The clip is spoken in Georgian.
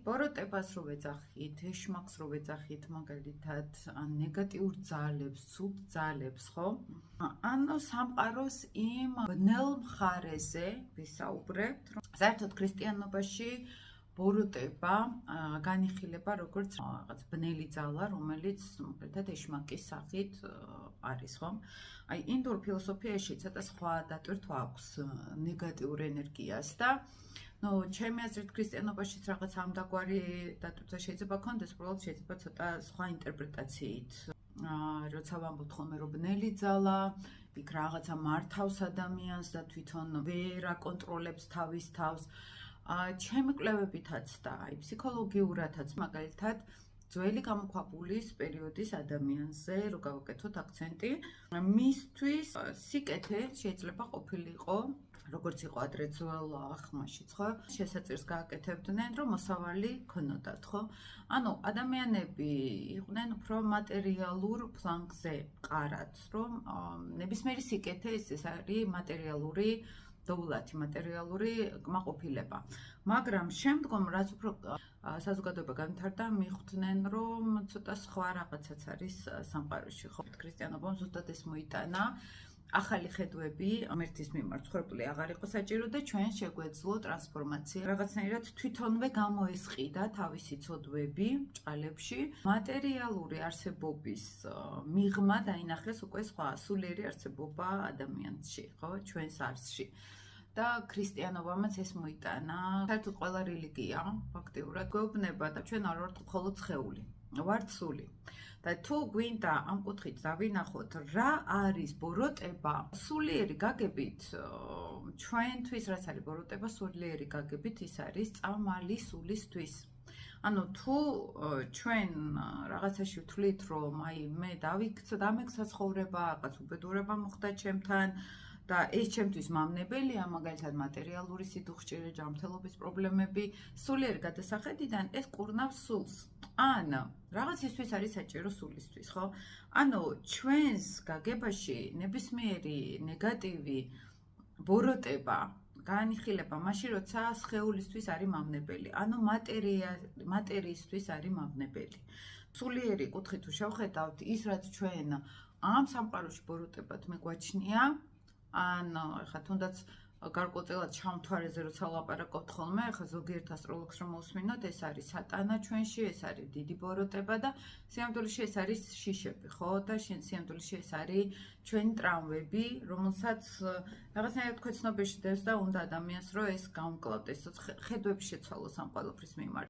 ბოროტებას რო ვეძახით, ეშმაკს რო ვეძახით, მაგალითად, ნეგატიურ ძალებს, ცუდ ძალებს, ხო? ანუ სამყაროს იმ ბნელ მხარეზე ვისაუბრებთ, რომ საერთოდ ქრისტიანობაში ბოროტება განიხილება როგორც რაღაც ბნელი ძალა, რომელიც მაგალითად ეშმაკის სახით არის, ხო? აი, ინდურ ფილოსოფიაში ცოტა სხვა დატვირთვა აქვს ნეგატიურ ენერგიას და ჩემი აზრით ქრისტიანობაშიც რაღაც ამდაგვარი დატვირთვა შეიძლება ქონდეს, უბრალოდ შეიძლება ცოტა სხვა ინტერპრეტაციით. როცა ვამბობთ ხოლმე რომ ბნელი ძალა, იქ რაღაცა მართავს ადამიანს და თვითონ ვერ აკონტროლებს თავის თავს. ჩემი კვლევებითაც და აი ფსიქოლოგიურადაც მაგალითად ძველი გამოქვაბულის პერიოდის ადამიანზე რო გავაკეთოთ აქცენტი, მისთვის სიკეთე შეიძლება ყოფილიყო, როგორც იყო ადრე ძველ ხმაშიც, ხო? შესაძერს გააკეთებდნენ, რომ მოსავალი ქონოდათ, ხო? ანუ ადამიანები იყვნენ უფრო მატერიალურ ფლანგზე მყარად, რომ ნებისმიერი სიკეთე ეს არის მატერიალური დოულათი, მატერიალური კმაყოფილება. მაგრამ შემდგომ რაც უფრო საზოგადოება განვითარდა, მიხვდნენ, რომ ცოტა სხვა რაღაცაც არის სამყაროში, ხო? ქრისტიანობამ ზუსტად ეს მოიტანა. ახალი ხედვები ღმერთის მიმართ ცხოვრებული აღარ იყო საჭირო და ჩვენ შეგვეძლო ტრანსფორმაცია. რაღაცნაირად თვითონვე გამოესყიდა თავისი ცოდვები ჭყალებში. მატერიალური არსებობის მიღმა დაინახეს უკვე სხვა სულიერი არსებობა ადამიანში, ხო? ჩვენს არსში. და ქრისტიანობამაც ეს მოიტანა. საერთოდ ყველა რელიგია ფაქტიურად გვეუბნება და ჩვენ არ ვართ მხოლოდ სხეული. ვართ სული. და თუ გვინდა ამ კუთხით დავინახოთ, რა არის ბოროტება, სულიერი გაგებით, ჩვენთვის რაც არის ბოროტება, სულიერი გაგებით ის არის წამალი სულისთვის. ანუ თუ ჩვენ რაღაცაში ვთვლით, რომ აი მე დამექცა ცხოვრება, რაღაც უბედურება მოხდა ჩემთან და ეს ჩემთვის მამნებელია, მაგალითად მატერიალური სიდუხჭირე, ჯანმრთელობის პრობლემები, სულიერი გადასახედიდან ეს კურნავს სულს. ან რაღაცისთვის არის საჭირო სულისთვის, ხო? ანუ ჩვენს გაგებაში ნებისმიერი ნეგატივი ბოროტება განიხილება მაშინ, როცა სხეულისთვის არის მამნებელი, ანუ მატერიისთვის არის მამნებელი. სულიერი კუთხით თუ შევხედავთ, ის რაც ჩვენ ამ სამყაროში ბოროტებად მეგვაჩნია, ან ეხლა თუნდაც გარკვეულწილად ჩამთვარეზე როცა ვლაპარაკობთ ხოლმე, ეხლა ზოგიერთ ასტროლოგს რომ მოვსმინოთ, ეს არის სატანა ჩვენში, ეს არის დიდი ბოროტება და სიამოვნებაში ეს არის შიშები, ხო? და სიამოვნებაში ეს არის ჩვენი ტრავმები, რომელსაც რაღაცნაირად ქვეცნობიერში დევს და უნდა ადამიანს რომ ეს გამკლავდეს, ხედვები შეცვალოს ამ ყველაფრის მიმართ.